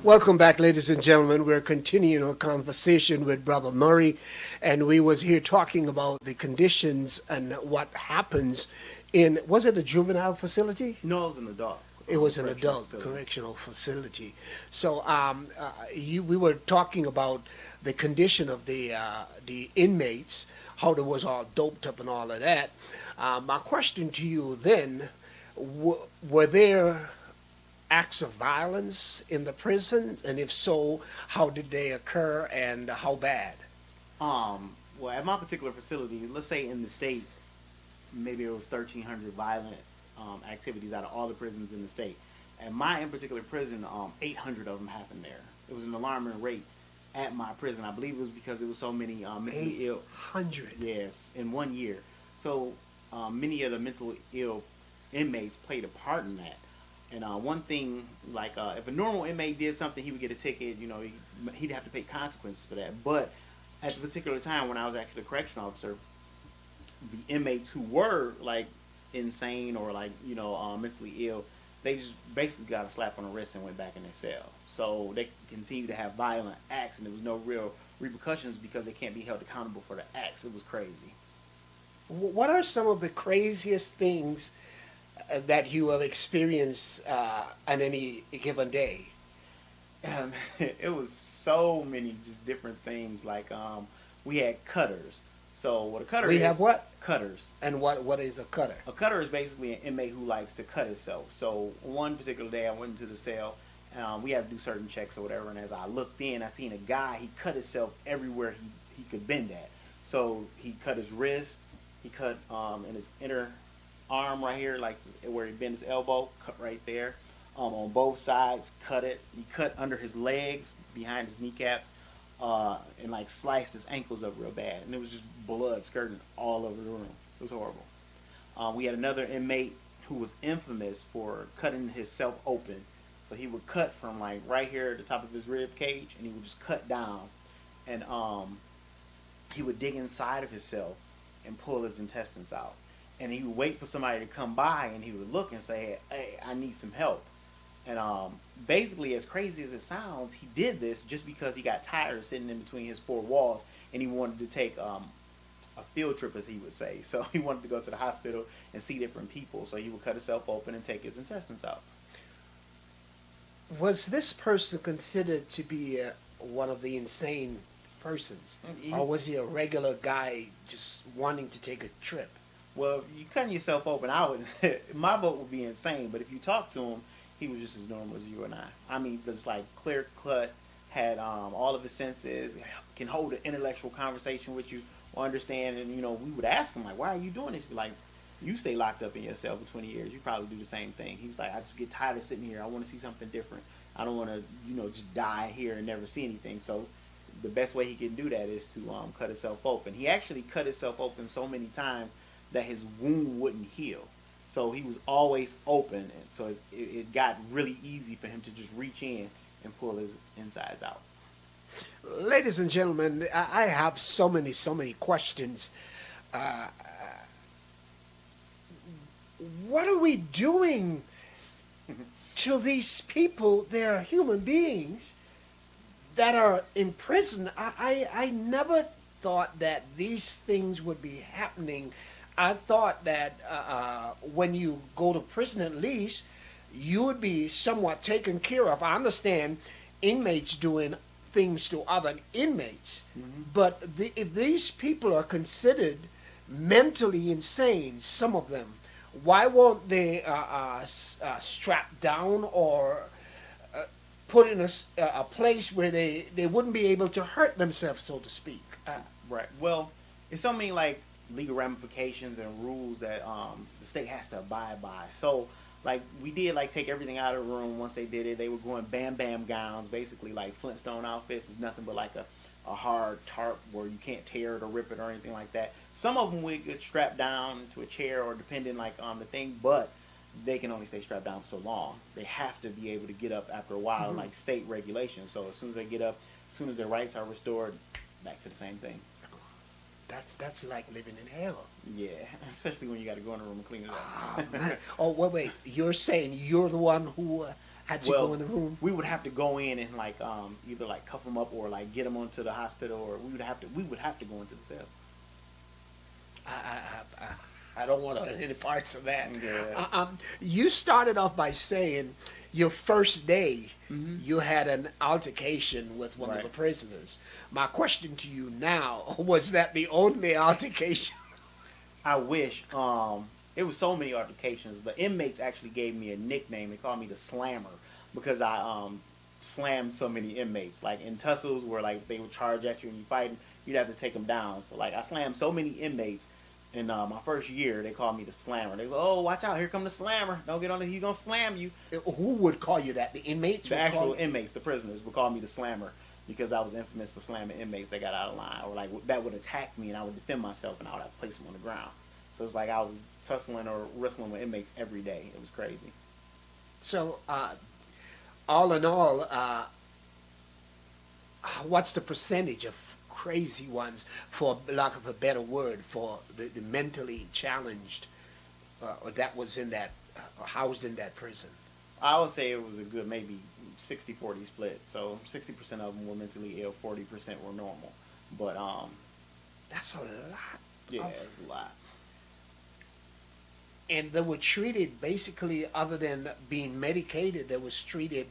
Welcome back, ladies and gentlemen. We're continuing our conversation with Brother Murray, and we was here talking about the conditions and what happens in, was it a juvenile facility? No, it was an adult. It was an correctional adult facility. correctional facility. So we were talking about the condition of the inmates, how they was all doped up and all of that. My question to you then, were there acts of violence in the prison, and if so, how did they occur and how bad? Well, at my particular facility, let's say in the state, maybe it was 1,300 violent activities out of all the prisons in the state. At my in particular prison, 800 of them happened there. It was an alarming rate at my prison. I believe it was because it was so many mentally ill. 800. Yes, in 1 year. So many of the mentally ill inmates played a part in that. And one thing, like if a normal inmate did something, he would get a ticket. You know, he'd have to pay consequences for that. But at the particular time when I was actually a correctional officer, the inmates who were like insane or like mentally ill, they just basically got a slap on the wrist and went back in their cell. So they continued to have violent acts, and there was no real repercussions because they can't be held accountable for the acts. It was crazy. What are some of the craziest things that you have experienced on any given day? It was so many just different things. Like we had cutters. So what a cutter We is? have what? Cutters. And what is a cutter? A cutter is basically an inmate who likes to cut himself. So one particular day I went into the cell, and we had to do certain checks or whatever. And as I looked in, I seen a guy. He cut himself everywhere he could bend at. So he cut his wrist. He cut in his inner arm right here, like where he bent his elbow, cut right there. On both sides, cut it. He cut under his legs, behind his kneecaps, and like sliced his ankles up real bad. And it was just blood skirting all over the room. It was horrible. We had another inmate who was infamous for cutting himself open. So he would cut from like right here at the top of his rib cage, and he would just cut down, and he would dig inside of himself and pull his intestines out. And he would wait for somebody to come by, and he would look and say, "Hey, I need some help." And basically, as crazy as it sounds, he did this just because he got tired of sitting in between his four walls, and he wanted to take a field trip, as he would say. So he wanted to go to the hospital and see different people. So he would cut himself open and take his intestines out. Was this person considered to be one of the insane persons? He- Or was he a regular guy just wanting to take a trip? Well, you cutting yourself open, I would, my vote would be insane. But if you talk to him, he was just as normal as you and I. I mean, just like clear cut, had all of his senses, can hold an intellectual conversation with you or understand. And we would ask him like, "Why are you doing this?" He'd be like, "You stay locked up in your cell for 20 years. You probably do the same thing." He was like, "I just get tired of sitting here. I want to see something different. I don't want to, just die here and never see anything." So the best way he can do that is to cut himself open. He actually cut himself open so many times that his wound wouldn't heal. So he was always open, and so it got really easy for him to just reach in and pull his insides out. Ladies and gentlemen, I have so many questions. What are we doing to these people? They're human beings that are in prison. I never thought that these things would be happening. I thought that when you go to prison, at least you would be somewhat taken care of. I understand inmates doing things to other inmates, but if these people are considered mentally insane, some of them, why won't they strap down or put in a place where they wouldn't be able to hurt themselves, so to speak? Right. Well, it's so many like legal ramifications and rules that the state has to abide by. So like we did like take everything out of the room. Once they did it, they were going bam gowns, basically like Flintstone outfits. It's nothing but like a hard tarp where you can't tear it or rip it or anything like that. Some of them would get strapped down to a chair or depending like on the thing, but they can only stay strapped down for so long. They have to be able to get up after a while, like state regulations. So as soon as they get up, as soon as their rights are restored, back to the same thing. That's like living in hell. Yeah, especially when you got to go in a room and clean it up. Oh, man. Oh, wait. You're saying you're the one who Had you Well, go in the room? we would have to go in and like either like cuff them up or like get them onto the hospital, or we would have to go into the cell. I don't want any parts of that. Yeah. You started off by saying your first day Mhm. you had an altercation with one of Right. the prisoners. My question to you now, was that the only altercation? I wish. It was so many altercations. The inmates actually gave me a nickname. They called me the Slammer because I slammed so many inmates. Like in tussles, where like they would charge at you and you fighting, you'd have to take them down. So like I slammed so many inmates. In my first year, they called me the Slammer. They go, "Oh, watch out! Here come the Slammer! Don't get on it. He's gonna slam you." Who would call you that? The inmates? The would call actual you- inmates, the prisoners, would call me the Slammer because I was infamous for slamming inmates that got out of line, or like that would attack me, and I would defend myself, and I would have to place them on the ground. So it's like I was tussling or wrestling with inmates every day. It was crazy. So, all in all, what's the percentage of crazy ones, for lack of a better word, for the mentally challenged or that was in that, housed in that prison? I would say it was a good maybe 60-40 split. So 60% of them were mentally ill, 40% were normal. But That's a lot. yeah, of- it's a lot. And they were treated basically, other than being medicated, they was treated,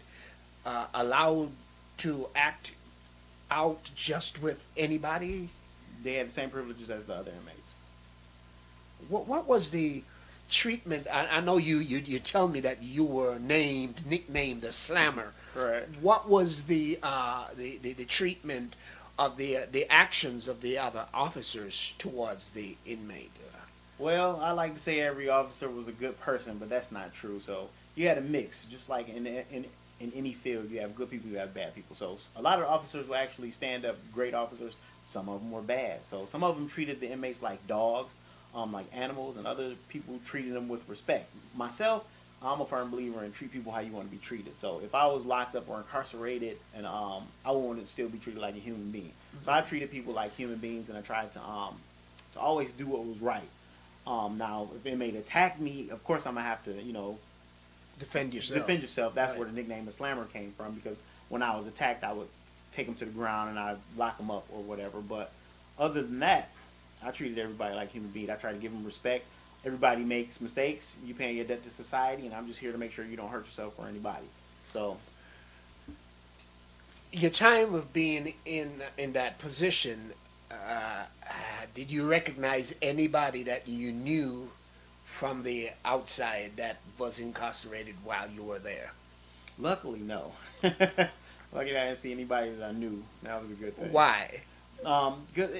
allowed to act out just with anybody. They had the same privileges as the other inmates. What was the treatment? I know you tell me that you were nicknamed the Slammer. Correct. What was the treatment of the actions of the other officers towards the inmate? Well, I like to say every officer was a good person, but that's not true. So you had a mix, just like in any field, you have good people, you have bad people. So a lot of officers were actually stand-up, great officers. Some of them were bad. So some of them treated the inmates like dogs, like animals, and other people treated them with respect. Myself, I'm a firm believer in treat people how you want to be treated. So if I was locked up or incarcerated, and I wanted to still be treated like a human being. So I treated people like human beings, and I tried to always do what was right. Now, if an inmate attacked me, of course I'm gonna have to, Defend yourself. defend yourself. That's Right. where the nickname of Slammer came from, because when I was attacked, I would take them to the ground and I'd lock them up or whatever. But other than that, I treated everybody like human beings. I try to give them respect. Everybody makes mistakes. You paying your debt to society, and I'm just here to make sure you don't hurt yourself or anybody. So Your time of being in that position, did you recognize anybody that you knew from the outside that was incarcerated while you were there? luckily, no. Luckily, I didn't see anybody that I knew. That was a good thing. Why? Because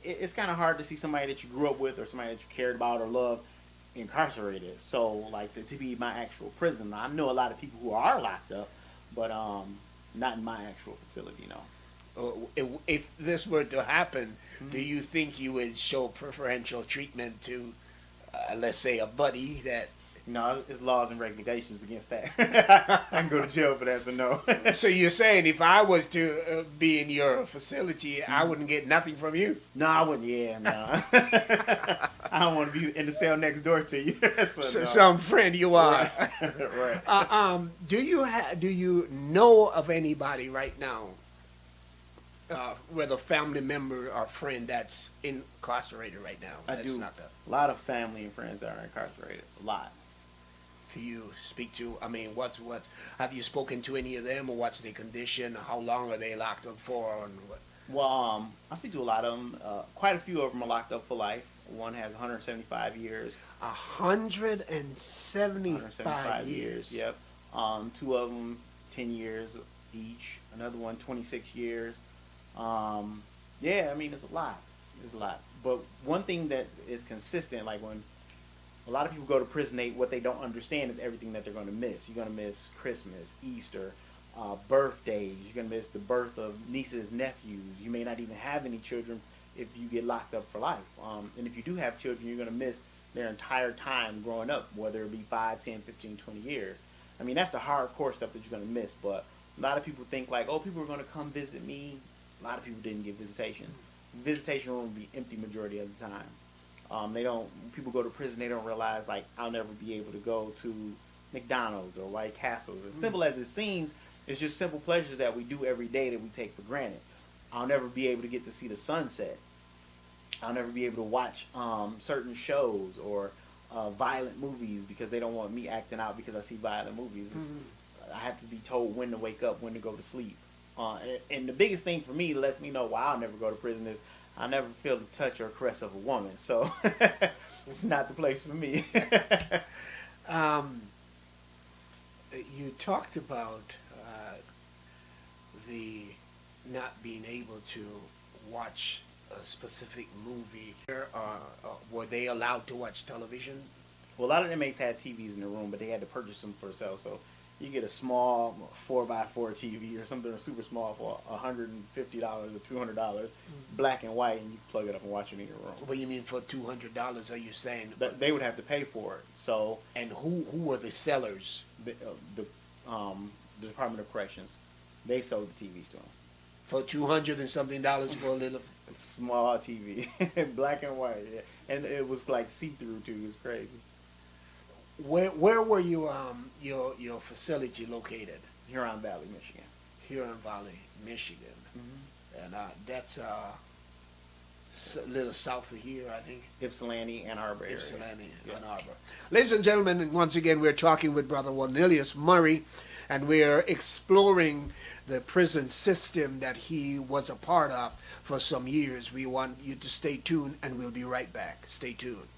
it's kind of hard to see somebody that you grew up with or somebody that you cared about or loved incarcerated. So, like, to be my actual prison. I know a lot of people who are locked up, but not in my actual facility, If this were to happen, do you think you would show preferential treatment to, let's say, a buddy that? No, it's laws and regulations against that. I can go to jail for that, so no. So you're saying if I was to be in your facility, I wouldn't get nothing from you? No, I wouldn't. Yeah, no. I don't want to be in the cell next door to you. So, no. Some friend you are. Right. Do you know of anybody right now, whether family member or friend that's incarcerated right now? I That's do. not the, A lot of family and friends that are incarcerated. A lot. do you speak to? I mean, what's have you spoken to any of them, or what's their condition? How long are they locked up for? And what? Well, I speak to a lot of them. Quite a few of them are locked up for life. One has 175 years. 175 years. Yep. Two of them 10 years each. Another one 26 years. Yeah, I mean, it's a lot. It's a lot. But one thing that is consistent, like when a lot of people go to prison, what they don't understand is everything that they're going to miss. You're going to miss Christmas, Easter, birthdays. You're going to miss the birth of nieces, nephews. You may not even have any children if you get locked up for life. And if you do have children, you're going to miss their entire time growing up, whether it be 5, 10, 15, 20 years. I mean, that's the hardcore stuff that you're going to miss. But a lot of people think like, oh, people are going to come visit me. A lot of people didn't get visitations. Visitation room will be empty majority of the time. People go to prison, they don't realize, like, I'll never be able to go to McDonald's or White Castles. As simple as it seems, it's just simple pleasures that we do every day that we take for granted. I'll never be able to get to see the sunset. I'll never be able to watch certain shows or violent movies because they don't want me acting out because I see violent movies. I have to be told when to wake up, when to go to sleep. And the biggest thing for me that lets me know why I'll never go to prison is I'll never feel the touch or caress of a woman. So it's not the place for me. You talked about the not being able to watch a specific movie. Were they allowed to watch television? Well, a lot of inmates had TVs in the room, but they had to purchase them for sale. So you get a small 4x4 TV or something super small for $150 or $200, black and white, and you plug it up and watch it in your room. What do you mean for $200? Are you saying? But they would have to pay for it. So and who were the sellers? The Department of Corrections, they sold the TVs to them For $200 and something for a little small TV, black and white, yeah. And it was like see-through too. It was crazy. Where were you your facility located? Huron Valley, Michigan. Huron Valley, Michigan, and that's a little south of here, I think. Ypsilanti, Ann Arbor area. Ypsilanti, Yeah. Ann Arbor. Ladies and gentlemen, once again we're talking with Brother Juannelious Murray, and we're exploring the prison system that he was a part of for some years. We want you to stay tuned, and we'll be right back. Stay tuned.